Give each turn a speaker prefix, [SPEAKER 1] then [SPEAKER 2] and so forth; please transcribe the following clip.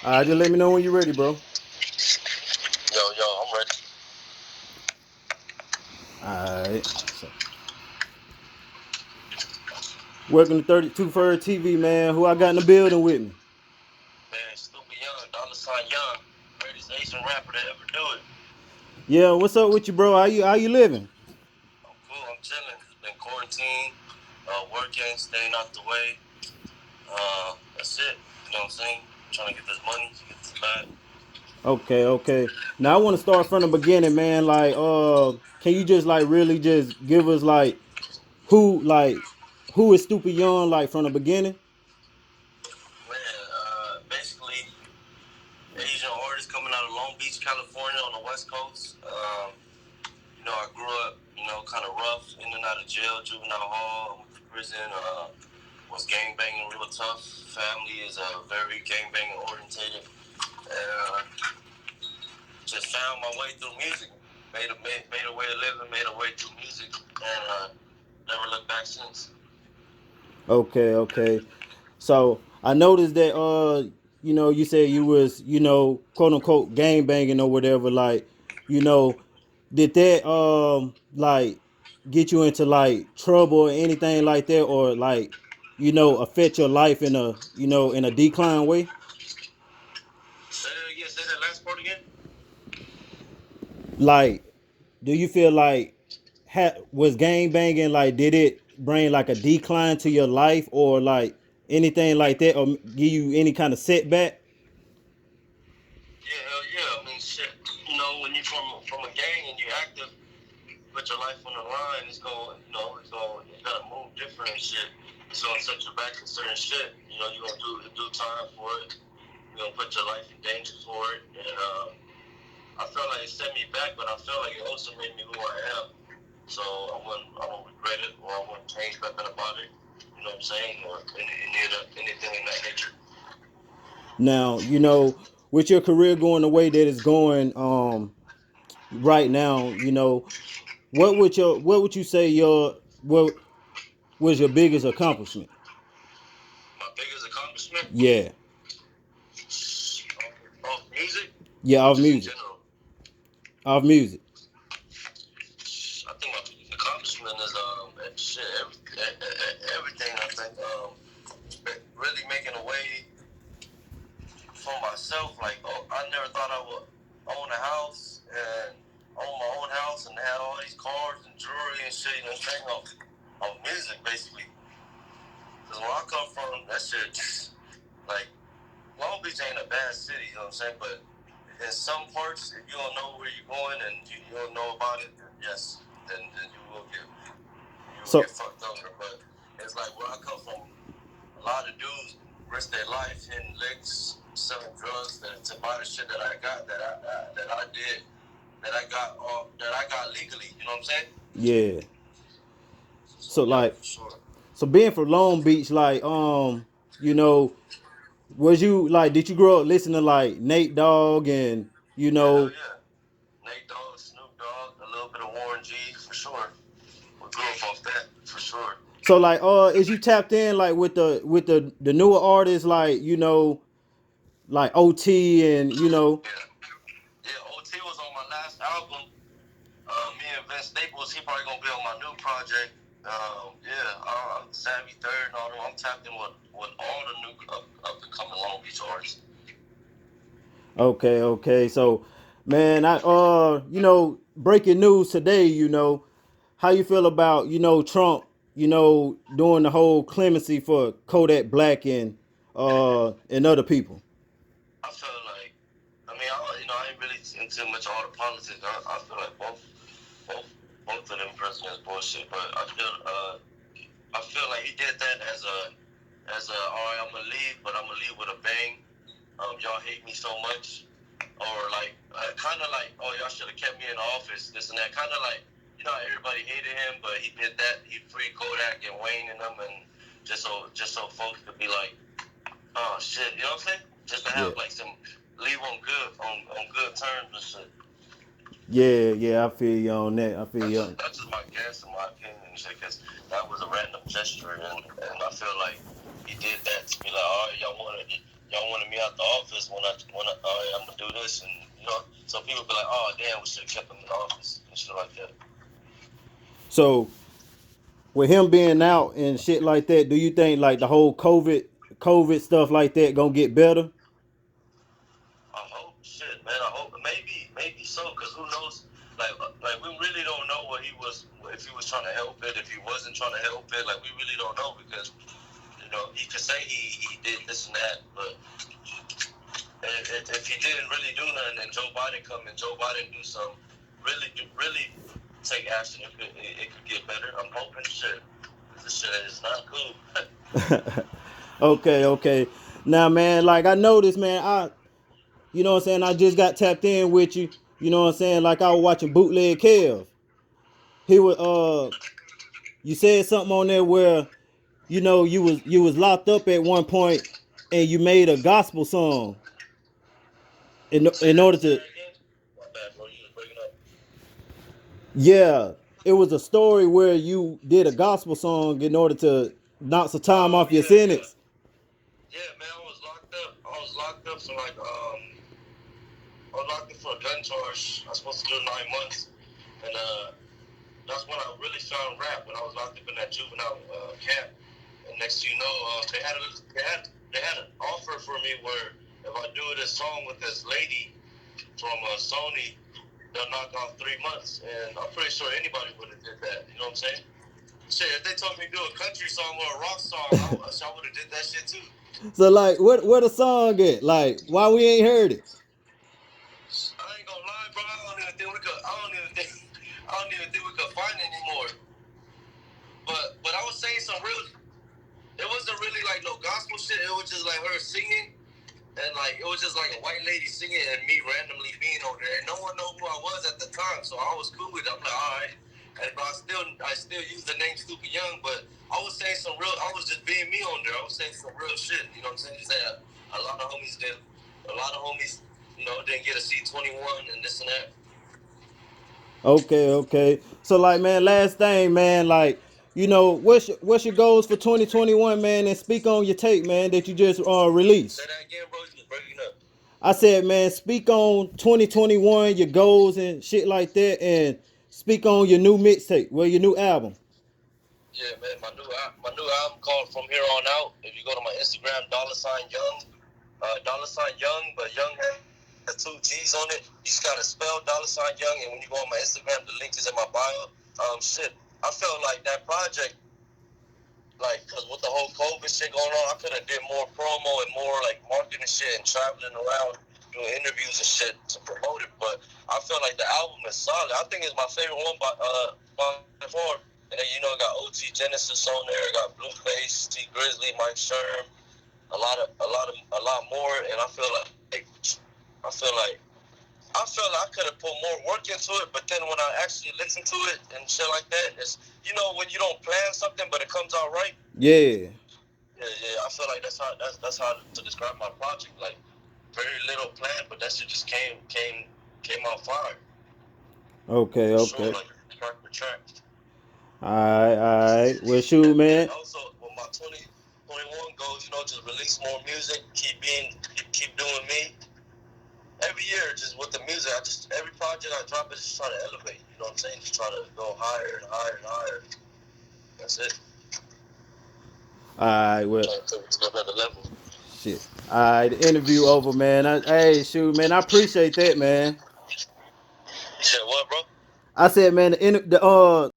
[SPEAKER 1] Just let me know when you're ready, bro.
[SPEAKER 2] Yo, I'm ready.
[SPEAKER 1] Alright. So, welcome to 32 Fur TV, man. Who I got in the building with me?
[SPEAKER 2] Man, stupid young, $ young, greatest Asian rapper to ever do it.
[SPEAKER 1] Yeah, what's up with you, bro? How you living?
[SPEAKER 2] I'm cool, I'm chilling. Been quarantined, working, staying out the way. That's it. You know what I'm saying? Trying to get this money, get this bag.
[SPEAKER 1] Okay. Now I want to start from the beginning, man. Like, can you just like really just give us like who is Stupid Young like from the beginning?
[SPEAKER 2] Man, basically, Asian artist coming out of Long Beach, California on the West Coast. I grew up, kind of rough, in and out of jail, juvenile hall, went to prison. Was gang banging real tough. Family is very gang banging orientated. And just found my way through music. Made a way of living, made a way through music, and never looked back since.
[SPEAKER 1] Okay. So I noticed that you said you was, quote unquote gang banging or whatever, like, you know, did that like get you into like trouble or anything like that, or like, affect your life in a in a decline way?
[SPEAKER 2] Say that again. Say that last part again.
[SPEAKER 1] Like, do you feel like was gang banging, like, did it bring like a decline to your life or like anything like that, or give you any kind of setback?
[SPEAKER 2] Yeah, hell yeah. I mean, shit. When you from a gang and you active, put your life on the line. You gotta move different and shit. It's gonna set you back in certain shit. You're gonna do time for it. You're gonna put your life in danger for it. And I felt like it set me back, but I felt like it also made me who I am. So I won't regret it, or I won't change nothing about it. You know what I'm saying, or anything in that nature.
[SPEAKER 1] Now, with your career going the way that it's going right now, what would you say what was your biggest accomplishment?
[SPEAKER 2] My biggest accomplishment
[SPEAKER 1] Yeah.
[SPEAKER 2] of music,
[SPEAKER 1] Yeah,
[SPEAKER 2] or
[SPEAKER 1] off
[SPEAKER 2] just in
[SPEAKER 1] music.
[SPEAKER 2] general.
[SPEAKER 1] Off music.
[SPEAKER 2] I think my biggest accomplishment is shit, everything. I think really making a way for myself. Like, I never thought I would own a house and own my own house and have all these cars and jewelry and shit. You know what I'm saying? Of music, basically. Because where I come from, that shit, like, Long Beach ain't a bad city, you know what I'm saying? But in some parts, if you don't know where you're going and you don't know about it, then yes, then you will get
[SPEAKER 1] So
[SPEAKER 2] fucked over. But it's like where I come from, a lot of dudes risk their life hitting licks, selling drugs to buy the shit that I got, that I did, that I got legally. You know what I'm saying?
[SPEAKER 1] yeah.
[SPEAKER 2] So
[SPEAKER 1] So
[SPEAKER 2] yeah,
[SPEAKER 1] like,
[SPEAKER 2] for sure.
[SPEAKER 1] so being from Long Beach, like, you know, was you like, did you grow up listening to like Nate Dogg and
[SPEAKER 2] Yeah, hell yeah. Nate Dogg, Snoop Dogg, a little bit of Warren G, for sure. We grew up off that, for sure.
[SPEAKER 1] so like, is you tapped in like with the newer artists, like, like OT and
[SPEAKER 2] Yeah. Yeah, OT was on my last album. Me and Vince Staples, he probably gonna be on my new project. Savvy Third and all them. I'm tapped in with all the new up and coming Long Beach artists.
[SPEAKER 1] Okay. So, man, breaking news today, how you feel about, Trump, doing the whole clemency for Kodak Black and other people.
[SPEAKER 2] I feel like, I ain't really into much all the politics. I feel like both, both of them presidents bullshit. But I feel like he did that as a all right, I'm gonna leave, but I'm gonna leave with a bang. Y'all hate me so much, or like kind of like, oh, y'all should have kept me in office, this and that. Kind of like, everybody hated him, but he did that. He freed Kodak and Wayne and them, and just so folks could be like, oh shit, you know what I'm saying? Just to
[SPEAKER 1] Yeah.
[SPEAKER 2] have like some leave on good terms and shit.
[SPEAKER 1] Yeah, I feel you on that. I feel
[SPEAKER 2] That's
[SPEAKER 1] you
[SPEAKER 2] just
[SPEAKER 1] on.
[SPEAKER 2] that's just my guess and my opinion and shit, because that was a random gesture, and I feel like he did that to be like, all right, y'all wanted me out the office when I'm gonna do this, and so people be like, oh damn, we should have kept him in the office and shit like that.
[SPEAKER 1] So with him being out and shit like that, do you think like the whole COVID stuff like that gonna get better?
[SPEAKER 2] I hope, shit, man. I hope maybe so, cause who knows? Like we really don't know what he was, if he was trying to help it, if he wasn't trying to help it. Like we really don't know, because he could say he did this and that, but if he didn't really do nothing, and Joe Biden come and Joe Biden do some really take action, it could get better. I'm hoping, shit. This shit is not cool.
[SPEAKER 1] Okay. Now, man, like I noticed, man, you know what I'm saying, I just got tapped in with you. You know what I'm saying? Like I was watching Bootleg Kev. He was you said something on there where you was locked up at one point and you made a gospel song in order to.
[SPEAKER 2] My bad, bro. You was breaking up.
[SPEAKER 1] Yeah, it was a story where you did a gospel song in order to knock some time off your sentence.
[SPEAKER 2] Yeah, man, I was locked up. I was locked up for I was locked up for a gun charge. I was supposed to do 9 months, and that's when I really found rap. When I was locked up in that juvenile camp, and next thing you know, they had an offer for me where if I do this song with this lady from Sony, they'll knock off 3 months, and I'm pretty sure anybody would have did that. You know what I'm saying? Shit, if they told me to do a country song or a rock song, I would have did that shit too.
[SPEAKER 1] So like, where the song at? Like, why we ain't heard it?
[SPEAKER 2] I ain't gonna lie, bro. I don't even think we could find it anymore. But I was saying some real. It wasn't really like no gospel shit. It was just like her singing, and like it was just like a white lady singing, and me randomly being over there. And no one knew who I was at the time, so I was cool with it. I'm like, all right. And but I still use the name Stupid Young, but I was saying some real. I was just being me on there. I was saying some real shit. You know what I'm saying? Saying a lot of homies did. A lot of homies, didn't get a C21 and this and that.
[SPEAKER 1] Okay. So like, man, last thing, man, like, what's your goals for 2021, man, and speak on your tape, man, that you just released.
[SPEAKER 2] Say that again, bro. You was breaking up.
[SPEAKER 1] I said, man, speak on 2021, your goals and shit like that, and speak on your new mixtape, your new album.
[SPEAKER 2] Yeah, man, my new album called From Here On Out. If you go to my Instagram, $Young, $Young, but Young has 2 G's on it. You just gotta spell $Young, and when you go on my Instagram, the link is in my bio. I felt like that project, cause with the whole COVID shit going on, I could have did more promo and more like marketing shit and traveling around doing interviews and shit to promote it. But I feel like the album is solid. I think it's my favorite one by far. And then I got OG Genesis on there. I got Blueface, T Grizzly, Mike Sherm, a lot more. And I feel like I could have put more work into it, but then when I actually listen to it and shit like that, it's when you don't plan something but it comes out right.
[SPEAKER 1] Yeah.
[SPEAKER 2] I feel like that's how to describe my project. Like very little plan, but that shit just came out fire.
[SPEAKER 1] Okay.
[SPEAKER 2] Sure, like track for track.
[SPEAKER 1] All right. Well, shoot, man.
[SPEAKER 2] And also, with my 2021 goals, just release more music, keep doing me. Every year, just with the music, every project I drop, I just try to elevate. You know what I'm saying? Just try to go higher and higher and higher. That's it.
[SPEAKER 1] All right, well.
[SPEAKER 2] Trying to take it to another level.
[SPEAKER 1] Shit. All right, the interview over, man. Hey, shoot, man, I appreciate that, man.
[SPEAKER 2] You said what, bro?
[SPEAKER 1] I said, man, the